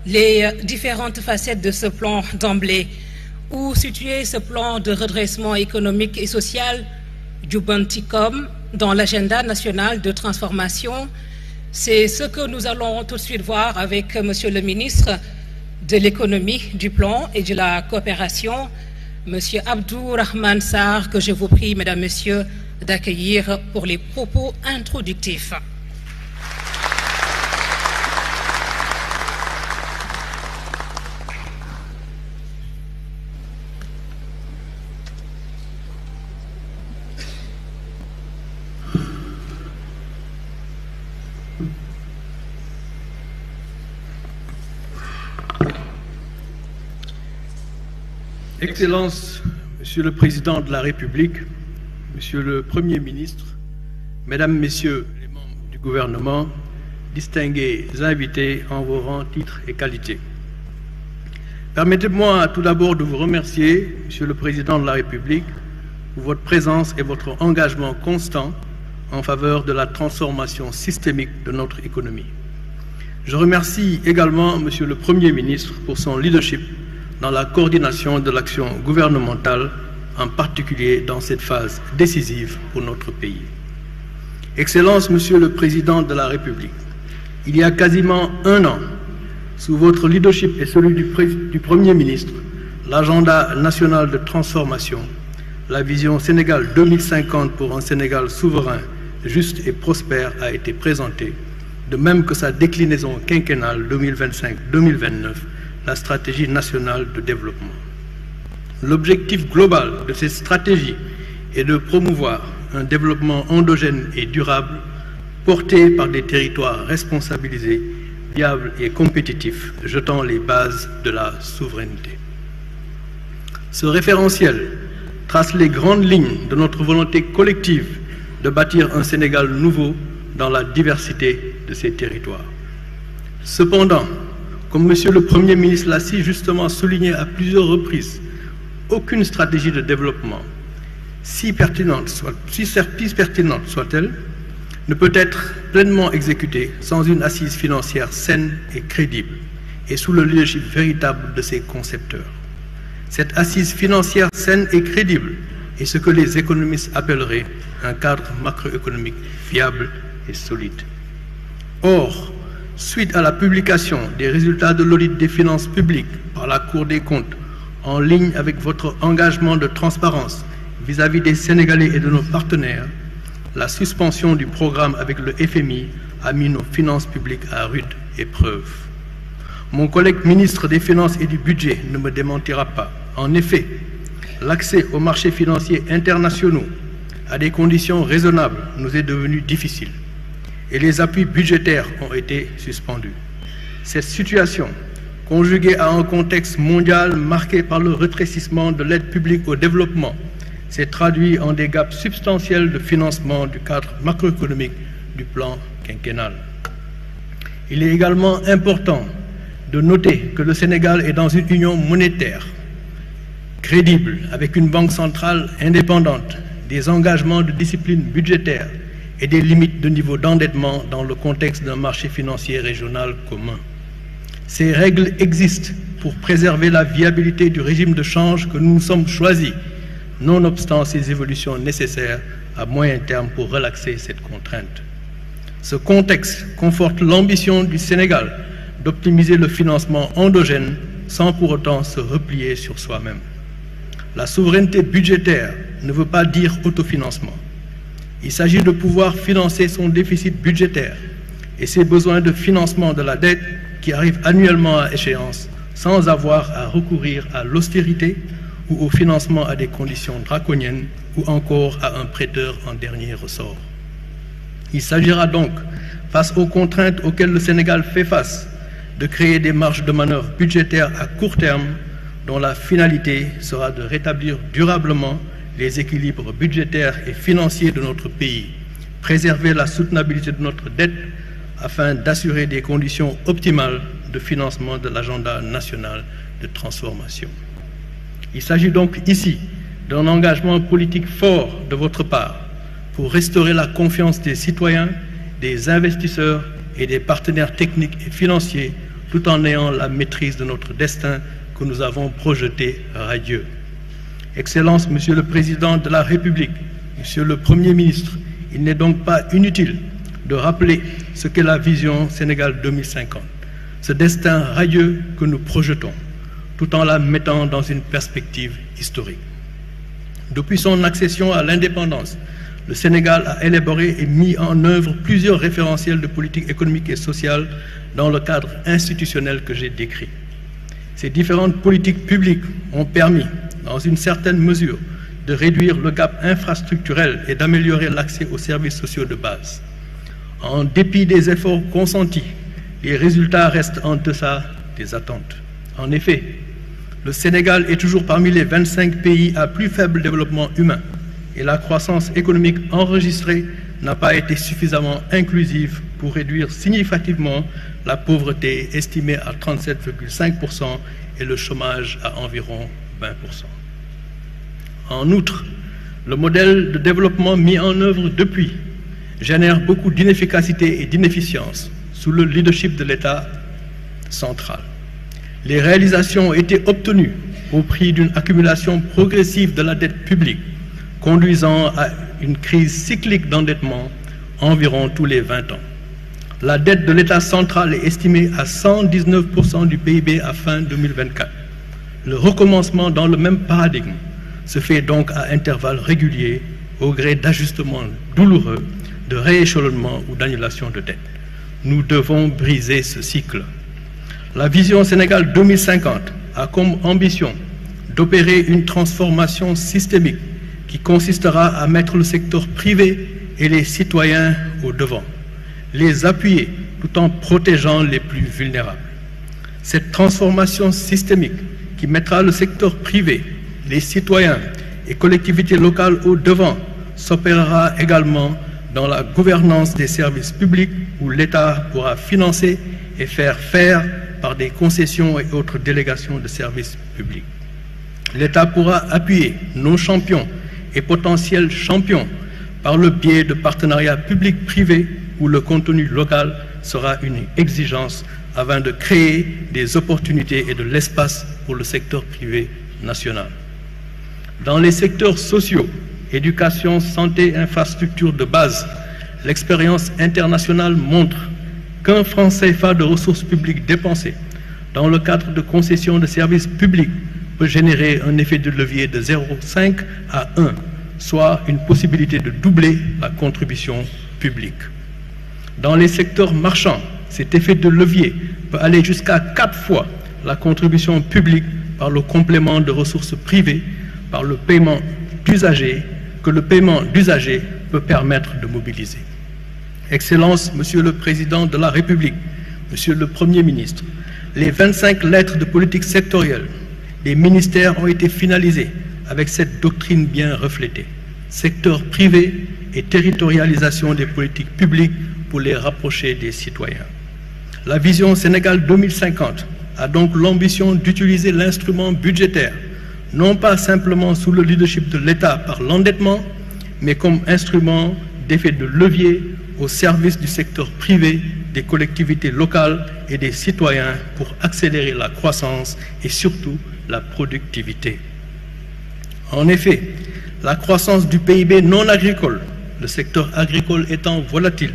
les différentes facettes de ce plan d'emblée. Où situer ce plan de redressement économique et social du Banticom dans l'agenda national de transformation? C'est ce que nous allons tout de suite voir avec Monsieur le ministre de l'économie, du plan et de la coopération, Monsieur Abdourahmane Sarr, que je vous prie, Mesdames, Messieurs, d'accueillir pour les propos introductifs. Excellences, Monsieur le Président de la République, Monsieur le Premier ministre, Mesdames, Messieurs les membres du gouvernement, distingués invités en vos rangs, titres et qualités. Permettez-moi tout d'abord de vous remercier, Monsieur le Président de la République, pour votre présence et votre engagement constant en faveur de la transformation systémique de notre économie. Je remercie également Monsieur le Premier ministre pour son leadership dans la coordination de l'action gouvernementale, en particulier dans cette phase décisive pour notre pays. Excellence, Monsieur le Président de la République, il y a quasiment un an, sous votre leadership et celui du Premier ministre, l'agenda national de transformation, la vision Sénégal 2050 pour un Sénégal souverain, juste et prospère a été présentée, de même que sa déclinaison quinquennale 2025-2029, la stratégie nationale de développement. L'objectif global de cette stratégie est de promouvoir un développement endogène et durable porté par des territoires responsabilisés, viables et compétitifs, jetant les bases de la souveraineté. Ce référentiel trace les grandes lignes de notre volonté collective de bâtir un Sénégal nouveau dans la diversité de ses territoires. Cependant, comme Monsieur le Premier ministre l'a si justement souligné à plusieurs reprises, aucune stratégie de développement, si pertinente soit-elle, ne peut être pleinement exécutée sans une assise financière saine et crédible, et sous le leadership véritable de ses concepteurs. Cette assise financière saine et crédible est ce que les économistes appelleraient un cadre macroéconomique fiable et solide. Or, suite à la publication des résultats de l'audit des finances publiques par la Cour des comptes, en ligne avec votre engagement de transparence vis-à-vis des Sénégalais et de nos partenaires, la suspension du programme avec le FMI a mis nos finances publiques à rude épreuve. Mon collègue ministre des Finances et du Budget ne me démentira pas. En effet, l'accès aux marchés financiers internationaux à des conditions raisonnables nous est devenu difficile, et les appuis budgétaires ont été suspendus. Cette situation, conjuguée à un contexte mondial marqué par le rétrécissement de l'aide publique au développement, s'est traduite en des gaps substantiels de financement du cadre macroéconomique du plan quinquennal. Il est également important de noter que le Sénégal est dans une union monétaire crédible, avec une banque centrale indépendante, des engagements de discipline budgétaire et des limites de niveau d'endettement dans le contexte d'un marché financier régional commun. Ces règles existent pour préserver la viabilité du régime de change que nous nous sommes choisis, nonobstant ces évolutions nécessaires à moyen terme pour relaxer cette contrainte. Ce contexte conforte l'ambition du Sénégal d'optimiser le financement endogène sans pour autant se replier sur soi-même. La souveraineté budgétaire ne veut pas dire autofinancement. Il s'agit de pouvoir financer son déficit budgétaire et ses besoins de financement de la dette qui arrivent annuellement à échéance sans avoir à recourir à l'austérité ou au financement à des conditions draconiennes ou encore à un prêteur en dernier ressort. Il s'agira donc, face aux contraintes auxquelles le Sénégal fait face, de créer des marges de manœuvre budgétaires à court terme dont la finalité sera de rétablir durablement les équilibres budgétaires et financiers de notre pays, préserver la soutenabilité de notre dette afin d'assurer des conditions optimales de financement de l'agenda national de transformation. Il s'agit donc ici d'un engagement politique fort de votre part pour restaurer la confiance des citoyens, des investisseurs et des partenaires techniques et financiers tout en ayant la maîtrise de notre destin que nous avons projeté radieux. Excellences, Monsieur le Président de la République, Monsieur le Premier ministre, il n'est donc pas inutile de rappeler ce qu'est la vision Sénégal 2050, ce destin radieux que nous projetons, tout en la mettant dans une perspective historique. Depuis son accession à l'indépendance, le Sénégal a élaboré et mis en œuvre plusieurs référentiels de politique économique et sociale dans le cadre institutionnel que j'ai décrit. Ces différentes politiques publiques ont permis, dans une certaine mesure, de réduire le gap infrastructurel et d'améliorer l'accès aux services sociaux de base. En dépit des efforts consentis, les résultats restent en deçà des attentes. En effet, le Sénégal est toujours parmi les 25 pays à plus faible développement humain et la croissance économique enregistrée n'a pas été suffisamment inclusive pour réduire significativement la pauvreté estimée à 37,5% et le chômage à environ 20%. En outre, le modèle de développement mis en œuvre depuis génère beaucoup d'inefficacité et d'inefficience sous le leadership de l'État central. Les réalisations ont été obtenues au prix d'une accumulation progressive de la dette publique, conduisant à une crise cyclique d'endettement environ tous les 20 ans. La dette de l'État central est estimée à 119% du PIB à fin 2024. Le recommencement dans le même paradigme se fait donc à intervalles réguliers au gré d'ajustements douloureux, de rééchelonnement ou d'annulation de dette. Nous devons briser ce cycle. La vision Sénégal 2050 a comme ambition d'opérer une transformation systémique qui consistera à mettre le secteur privé et les citoyens au devant, les appuyer tout en protégeant les plus vulnérables. Cette transformation systémique qui mettra le secteur privé, les citoyens et collectivités locales au devant s'opérera également dans la gouvernance des services publics où l'État pourra financer et faire par des concessions et autres délégations de services publics. L'État pourra appuyer nos champions et potentiels champions par le biais de partenariats publics-privés où le contenu local sera une exigence afin de créer des opportunités et de l'espace pour le secteur privé national. Dans les secteurs sociaux, éducation, santé, infrastructures de base, l'expérience internationale montre qu'un franc CFA de ressources publiques dépensées dans le cadre de concessions de services publics peut générer un effet de levier de 0,5 à 1, soit une possibilité de doubler la contribution publique. Dans les secteurs marchands, cet effet de levier peut aller jusqu'à 4 fois la contribution publique par le complément de ressources privées, par le paiement d'usagers, que le paiement d'usagers peut permettre de mobiliser. Excellences, Monsieur le Président de la République, Monsieur le Premier ministre, les 25 lettres de politique sectorielle des ministères ont été finalisées avec cette doctrine bien reflétée. Secteur privé et territorialisation des politiques publiques pour les rapprocher des citoyens. La vision Sénégal 2050 a donc l'ambition d'utiliser l'instrument budgétaire, non pas simplement sous le leadership de l'État par l'endettement, mais comme instrument d'effet de levier au service du secteur privé, des collectivités locales et des citoyens pour accélérer la croissance et surtout la productivité. En effet, la croissance du PIB non agricole, le secteur agricole étant volatile,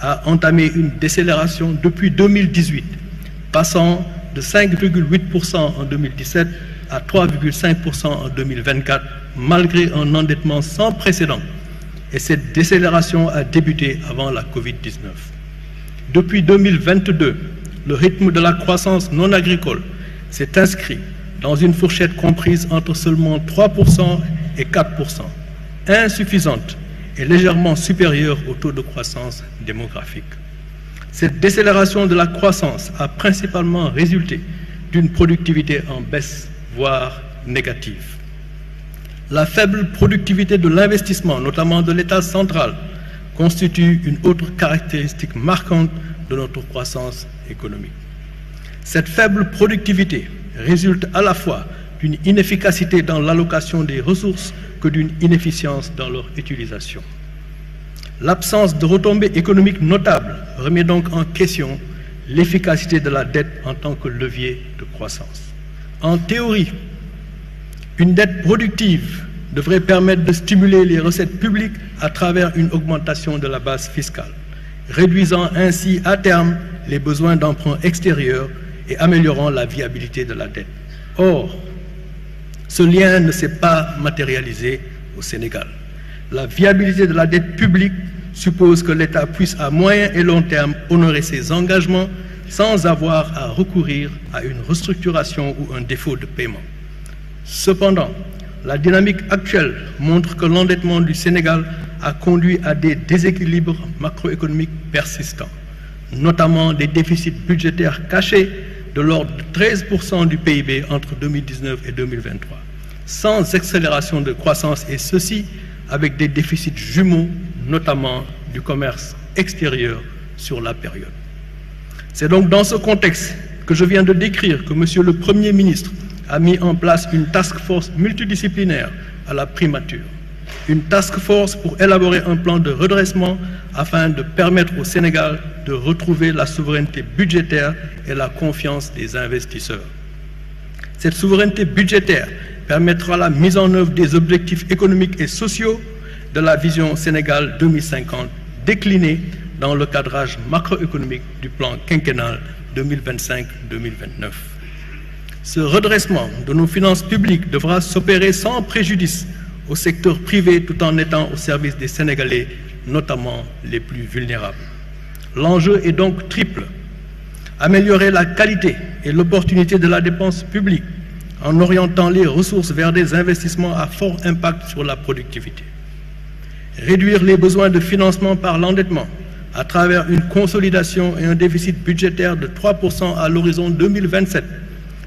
a entamé une décélération depuis 2018, passant de 5,8% en 2017 à 3,5% en 2024, malgré un endettement sans précédent. Et cette décélération a débuté avant la Covid-19. Depuis 2022, le rythme de la croissance non agricole s'est inscrit dans une fourchette comprise entre seulement 3% et 4%, insuffisante et légèrement supérieure au taux de croissance démographique. Cette décélération de la croissance a principalement résulté d'une productivité en baisse, voire négative. La faible productivité de l'investissement, notamment de l'État central, constitue une autre caractéristique marquante de notre croissance économique. Cette faible productivité résulte à la fois d'une inefficacité dans l'allocation des ressources que d'une inefficience dans leur utilisation. L'absence de retombées économiques notables remet donc en question l'efficacité de la dette en tant que levier de croissance. En théorie, une dette productive devrait permettre de stimuler les recettes publiques à travers une augmentation de la base fiscale, réduisant ainsi à terme les besoins d'emprunt extérieur et améliorant la viabilité de la dette. Or, ce lien ne s'est pas matérialisé au Sénégal. La viabilité de la dette publique suppose que l'État puisse à moyen et long terme honorer ses engagements sans avoir à recourir à une restructuration ou un défaut de paiement. Cependant, la dynamique actuelle montre que l'endettement du Sénégal a conduit à des déséquilibres macroéconomiques persistants, notamment des déficits budgétaires cachés de l'ordre de 13% du PIB entre 2019 et 2023, sans accélération de croissance, et ceci avec des déficits jumeaux, notamment du commerce extérieur sur la période. C'est donc dans ce contexte que je viens de décrire que Monsieur le Premier ministre a mis en place une task force multidisciplinaire à la primature. Une task force pour élaborer un plan de redressement afin de permettre au Sénégal de retrouver la souveraineté budgétaire et la confiance des investisseurs. Cette souveraineté budgétaire permettra la mise en œuvre des objectifs économiques et sociaux de la vision Sénégal 2050 déclinée dans le cadrage macroéconomique du plan quinquennal 2025-2029. Ce redressement de nos finances publiques devra s'opérer sans préjudice au secteur privé tout en étant au service des Sénégalais, notamment les plus vulnérables. L'enjeu est donc triple. Améliorer la qualité et l'opportunité de la dépense publique en orientant les ressources vers des investissements à fort impact sur la productivité. Réduire les besoins de financement par l'endettement à travers une consolidation et un déficit budgétaire de 3% à l'horizon 2027,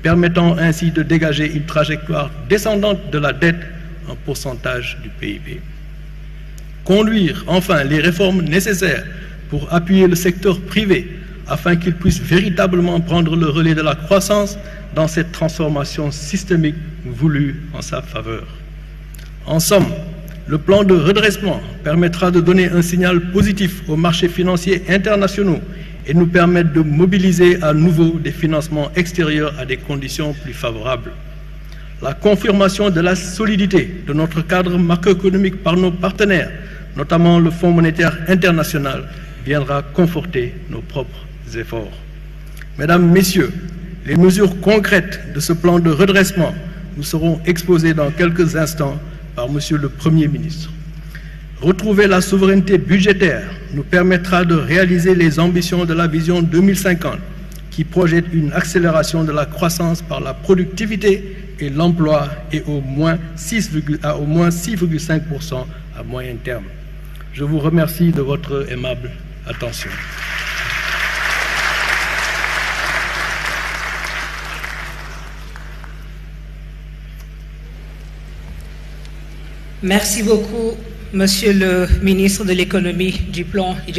permettant ainsi de dégager une trajectoire descendante de la dette en pourcentage du PIB. Conduire enfin les réformes nécessaires pour appuyer le secteur privé afin qu'il puisse véritablement prendre le relais de la croissance dans cette transformation systémique voulue en sa faveur. En somme, le plan de redressement permettra de donner un signal positif aux marchés financiers internationaux et nous permettre de mobiliser à nouveau des financements extérieurs à des conditions plus favorables. La confirmation de la solidité de notre cadre macroéconomique par nos partenaires, notamment le Fonds monétaire international, viendra conforter nos propres efforts. Mesdames, Messieurs, les mesures concrètes de ce plan de redressement nous seront exposées dans quelques instants par Monsieur le Premier ministre. Retrouver la souveraineté budgétaire nous permettra de réaliser les ambitions de la vision 2050 qui projette une accélération de la croissance par la productivité et l'emploi et à au moins 6,5% à moyen terme. Je vous remercie de votre aimable attention. Merci beaucoup, Monsieur le ministre de l'économie, du plan